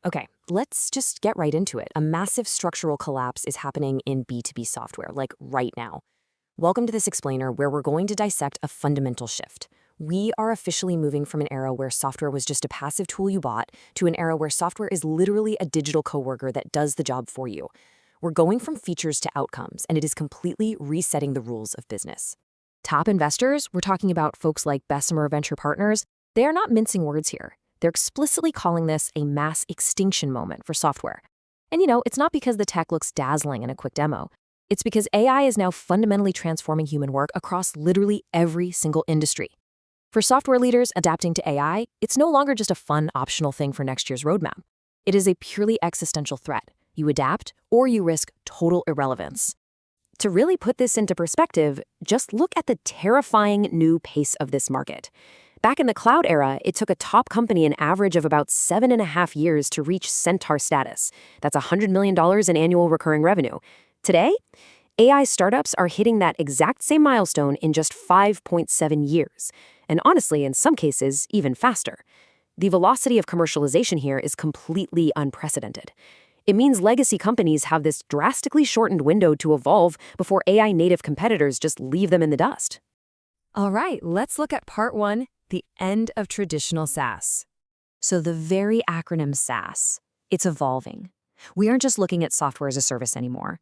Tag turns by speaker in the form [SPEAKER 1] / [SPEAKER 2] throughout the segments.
[SPEAKER 1] Okay, let's just get right into it. A massive structural collapse is happening in B2B software, like right now. Welcome to this explainer where we're going to dissect a fundamental shift. We are officially moving from an era where software was just a passive tool you bought to an era where software is literally a digital coworker that does the job for you. We're going from features to outcomes, and it is completely resetting the rules of business. Top investors, we're talking about folks like Bessemer Venture Partners, they are not mincing words here. They're explicitly calling this a mass extinction moment for software. And it's not because the tech looks dazzling in a quick demo. It's because AI is now fundamentally transforming human work across literally every single industry. For software leaders adapting to AI, it's no longer just a fun, optional thing for next year's roadmap. It is a purely existential threat. You adapt, or you risk total irrelevance. To really put this into perspective, just look at the terrifying new pace of this market. Back in the cloud era, it took a top company an average of about 7.5 years to reach centaur status. That's $100 million in annual recurring revenue. Today, AI startups are hitting that exact same milestone in just 5.7 years. And honestly, in some cases, even faster. The velocity of commercialization here is completely unprecedented. It means legacy companies have this drastically shortened window to evolve before AI-native competitors just leave them in the dust. All right, let's look at part one, the end of traditional SaaS. So the very acronym SaaS, it's evolving. We aren't just looking at software as a service anymore.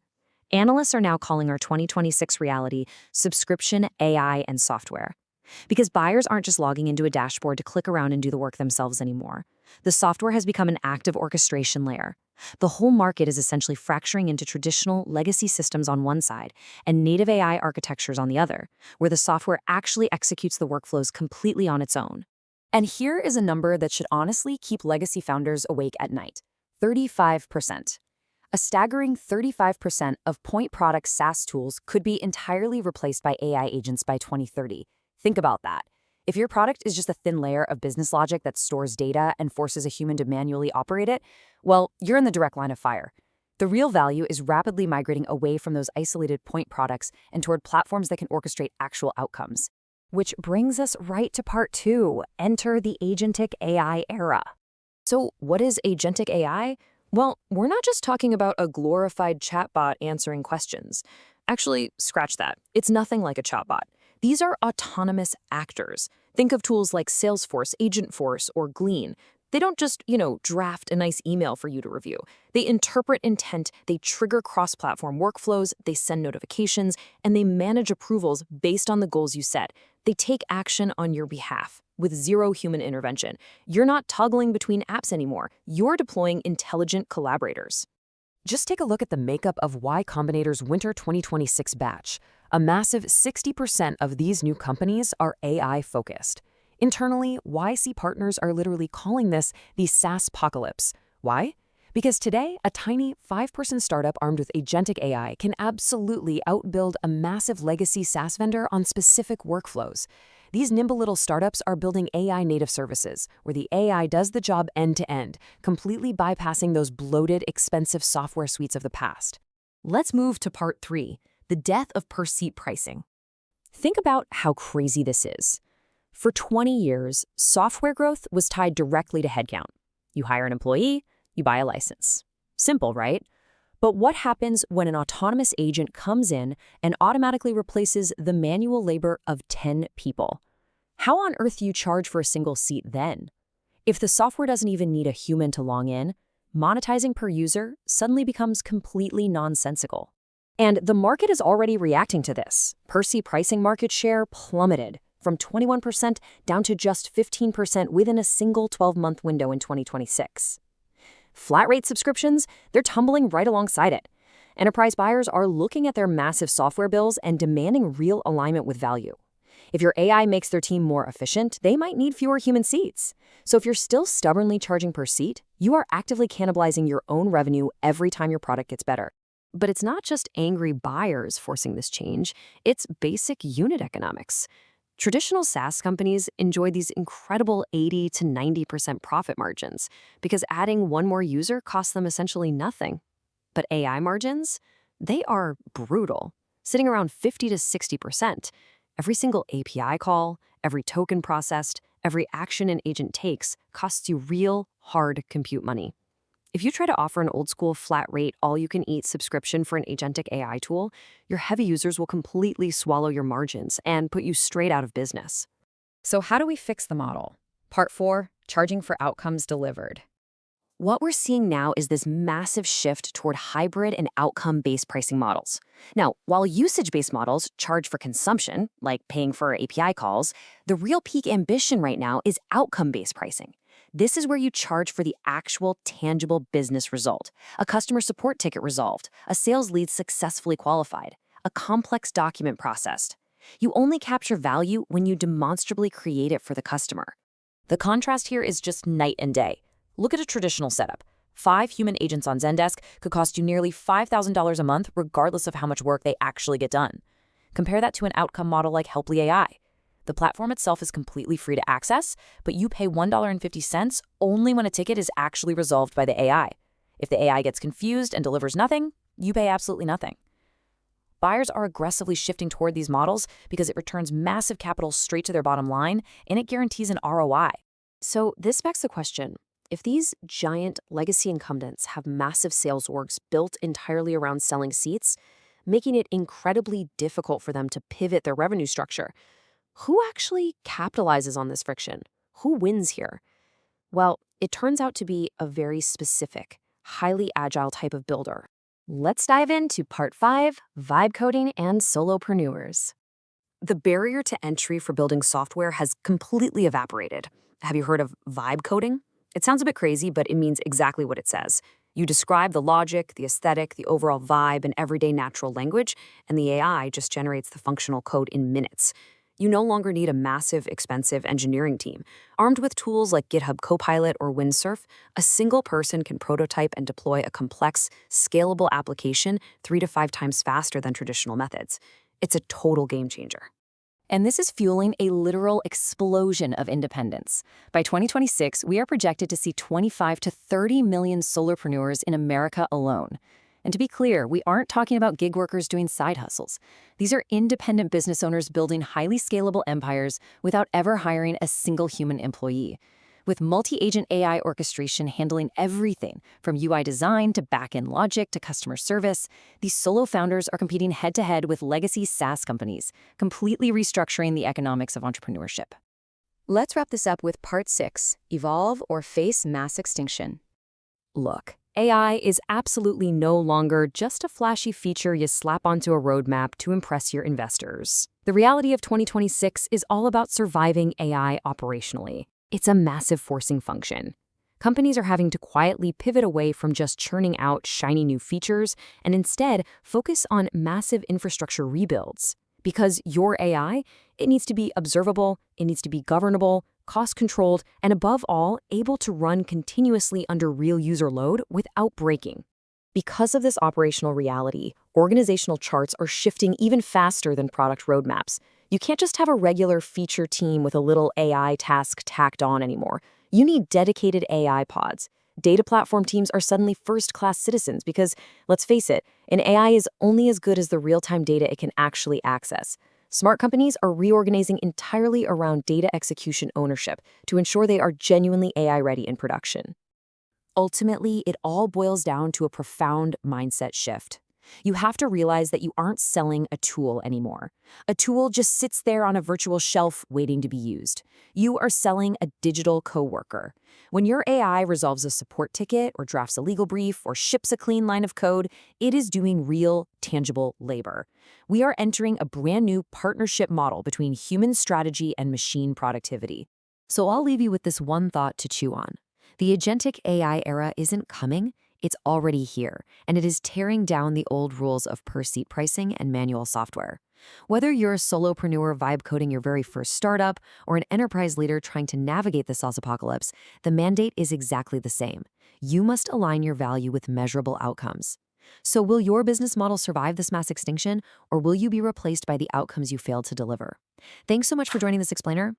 [SPEAKER 1] Analysts are now calling our 2026 reality subscription, AI, and software. Because buyers aren't just logging into a dashboard to click around and do the work themselves anymore. The software has become an active orchestration layer. The whole market is essentially fracturing into traditional legacy systems on one side and native AI architectures on the other, where the software actually executes the workflows completely on its own. And here is a number that should honestly keep legacy founders awake at night: 35%. A staggering 35% of point product SaaS tools could be entirely replaced by AI agents by 2030. Think about that. If your product is just a thin layer of business logic that stores data and forces a human to manually operate it, well, you're in the direct line of fire. The real value is rapidly migrating away from those isolated point products and toward platforms that can orchestrate actual outcomes. Which brings us right to part two, enter the Agentic AI era. So what is Agentic AI? Well, we're not just talking about a glorified chatbot answering questions. Actually, scratch that. It's nothing like a chatbot. These are autonomous actors. Think of tools like Salesforce, Agentforce, or Glean. They don't just, draft a nice email for you to review. They interpret intent, they trigger cross-platform workflows, they send notifications, and they manage approvals based on the goals you set. They take action on your behalf with zero human intervention. You're not toggling between apps anymore. You're deploying intelligent collaborators. Just take a look at the makeup of Y Combinator's Winter 2026 batch. A massive 60% of these new companies are AI-focused. Internally, YC partners are literally calling this the SaaS-pocalypse. Why? Because today, a tiny 5-person startup armed with agentic AI can absolutely outbuild a massive legacy SaaS vendor on specific workflows. These nimble little startups are building AI-native services, where the AI does the job end-to-end, completely bypassing those bloated, expensive software suites of the past. Let's move to part three, the death of per-seat pricing. Think about how crazy this is. For 20 years, software growth was tied directly to headcount. You hire an employee, you buy a license. Simple, right? But what happens when an autonomous agent comes in and automatically replaces the manual labor of 10 people? How on earth do you charge for a single seat then? If the software doesn't even need a human to log in, monetizing per user suddenly becomes completely nonsensical. And the market is already reacting to this. Per-seat pricing market share plummeted from 21% down to just 15% within a single 12-month window in 2026. Flat-rate subscriptions, they're tumbling right alongside it. Enterprise buyers are looking at their massive software bills and demanding real alignment with value. If your AI makes their team more efficient, they might need fewer human seats. So if you're still stubbornly charging per seat, you are actively cannibalizing your own revenue every time your product gets better. But it's not just angry buyers forcing this change, it's basic unit economics. Traditional SaaS companies enjoy these incredible 80 to 90% profit margins because adding one more user costs them essentially nothing. But AI margins, they are brutal, sitting around 50 to 60%. Every single API call, every token processed, every action an agent takes costs you real, hard compute money. If you try to offer an old school flat rate, all you can eat subscription for an agentic AI tool, your heavy users will completely swallow your margins and put you straight out of business.
[SPEAKER 2] So how do we fix the model? Part 4, charging for outcomes delivered.
[SPEAKER 1] What we're seeing now is this massive shift toward hybrid and outcome-based pricing models. Now, while usage-based models charge for consumption, like paying for API calls, the real peak ambition right now is outcome-based pricing. This is where you charge for the actual tangible business result, a customer support ticket resolved, a sales lead successfully qualified, a complex document processed. You only capture value when you demonstrably create it for the customer. The contrast here is just night and day. Look at a traditional setup. 5 human agents on Zendesk could cost you nearly $5,000 a month, regardless of how much work they actually get done. Compare that to an outcome model like Helply AI. The platform itself is completely free to access, but you pay $1.50 only when a ticket is actually resolved by the AI. If the AI gets confused and delivers nothing, you pay absolutely nothing. Buyers are aggressively shifting toward these models because it returns massive capital straight to their bottom line, and it guarantees an ROI. So this begs the question, if these giant legacy incumbents have massive sales orgs built entirely around selling seats, making it incredibly difficult for them to pivot their revenue structure, who actually capitalizes on this friction? Who wins here? Well, it turns out to be a very specific, highly agile type of builder. Let's dive into Part 5, Vibe Coding and Solopreneurs. The barrier to entry for building software has completely evaporated. Have you heard of vibe coding? It sounds a bit crazy, but it means exactly what it says. You describe the logic, the aesthetic, the overall vibe in everyday natural language, and the AI just generates the functional code in minutes. You no longer need a massive, expensive engineering team. Armed with tools like GitHub Copilot or Windsurf, a single person can prototype and deploy a complex, scalable application 3 to 5 times faster than traditional methods. It's a total game changer.
[SPEAKER 2] And this is fueling a literal explosion of independence. By 2026, we are projected to see 25 to 30 million solopreneurs in America alone. And to be clear, we aren't talking about gig workers doing side hustles. These are independent business owners building highly scalable empires without ever hiring a single human employee. With multi-agent AI orchestration handling everything from UI design to back-end logic to customer service, these solo founders are competing head-to-head with legacy SaaS companies, completely restructuring the economics of entrepreneurship. Let's wrap this up with Part 6, Evolve or Face Mass Extinction.
[SPEAKER 1] Look, AI is absolutely no longer just a flashy feature you slap onto a roadmap to impress your investors. The reality of 2026 is all about surviving AI operationally. It's a massive forcing function. Companies are having to quietly pivot away from just churning out shiny new features and instead focus on massive infrastructure rebuilds. Because your AI, it needs to be observable, it needs to be governable, cost-controlled, and above all, able to run continuously under real user load without breaking. Because of this operational reality, organizational charts are shifting even faster than product roadmaps. You can't just have a regular feature team with a little AI task tacked on anymore. You need dedicated AI pods. Data platform teams are suddenly first-class citizens because, let's face it, an AI is only as good as the real-time data it can actually access. Smart companies are reorganizing entirely around data execution ownership to ensure they are genuinely AI-ready in production. Ultimately, it all boils down to a profound mindset shift. You have to realize that you aren't selling a tool anymore. A tool just sits there on a virtual shelf waiting to be used. You are selling a digital coworker. When your AI resolves a support ticket or drafts a legal brief or ships a clean line of code, it is doing real, tangible labor. We are entering a brand new partnership model between human strategy and machine productivity. So I'll leave you with this one thought to chew on. The agentic AI era isn't coming. It's already here, and it is tearing down the old rules of per-seat pricing and manual software. Whether you're a solopreneur vibe coding your very first startup or an enterprise leader trying to navigate the SaaS apocalypse, the mandate is exactly the same. You must align your value with measurable outcomes. So will your business model survive this mass extinction, or will you be replaced by the outcomes you failed to deliver? Thanks so much for joining this explainer.